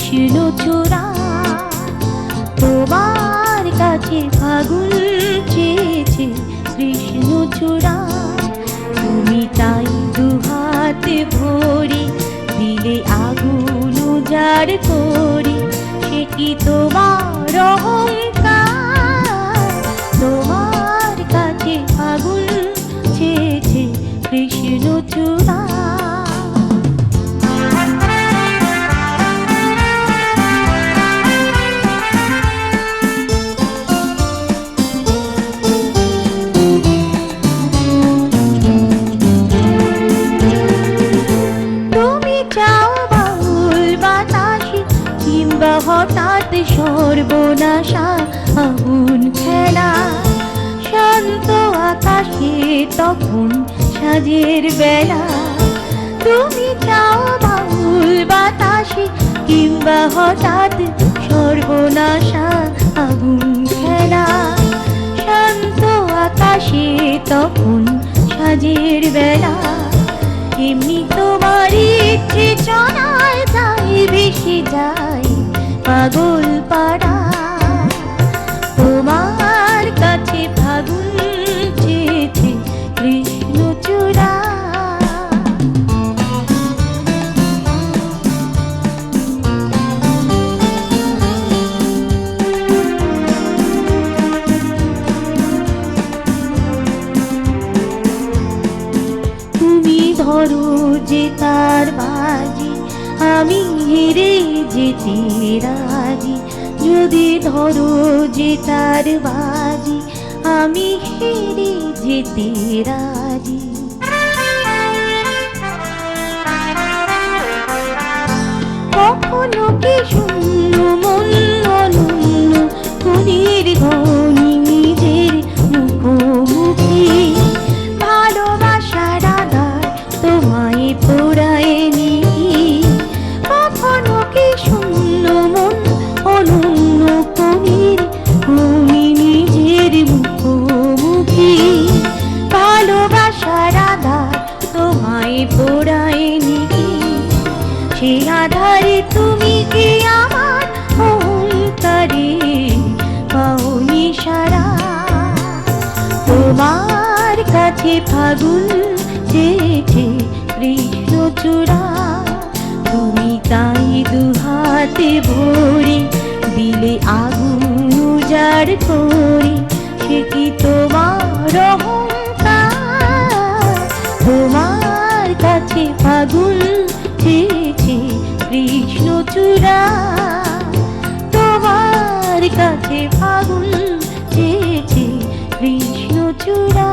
কৃষ্ণচূড়া। তোমার কাছে ফাগুন চেয়েছে কৃষ্ণচূড়া, তুমি তাই দুহাতে ভরে দিলে আগুন উজাড় করে। সে কি তোমার অহংকার? তোমার কাছে ফাগুন চেয়েছে কৃষ্ণচূড়া। হঠাৎ সর্বনাশা আগুন খেলা, শান্ত আকাশে তখন সাজের বেলা। তুমি চাও বাউল বাতাসে কিংবা হঠাৎ সর্বনাশা আগুন খেলা, শান্ত আকাশে তখন সাজের বেলা। এমনি তোমার ইচ্ছে চলায় তাই বেশি যায় পাগল পাড়া। তোমার কাছে ফাগুন চেয়েছে কৃষ্ণচূড়া। তুমি ধরো যে তার বাজি, আমি হেরে যেতে রাজি। যদি ধরো যে তার বাজি, আমি হেরে যেতে রাজি। কখনো কি শূন্য মন অনন্য খুনির ধ্বনি নিজের মুখোমুখি। ভালোবাসার আধার তোমায় পোড়ায়নি। কখনো কি শূন্য মন অনন্য খুনির ধ্বনি নিজের মুখোমুখি। ভালোবাসার আধার তোমায় পোড়ায়নি। সে আধারে তুমি কি আমার অহংকারে পাওনি সারা। তোমার কাছে ফাগুন চেয়েছে কৃষ্ণচূড়া, তুমি তাই দুহাতে ভরে দিলে আগুন উজাড় করে। সে কি তোমার অহংকার? তোমার কাছে ফাগুন চেয়েছে কৃষ্ণচূড়া। তোমার কাছে ফাগুন চেয়েছে কৃষ্ণচূড়া।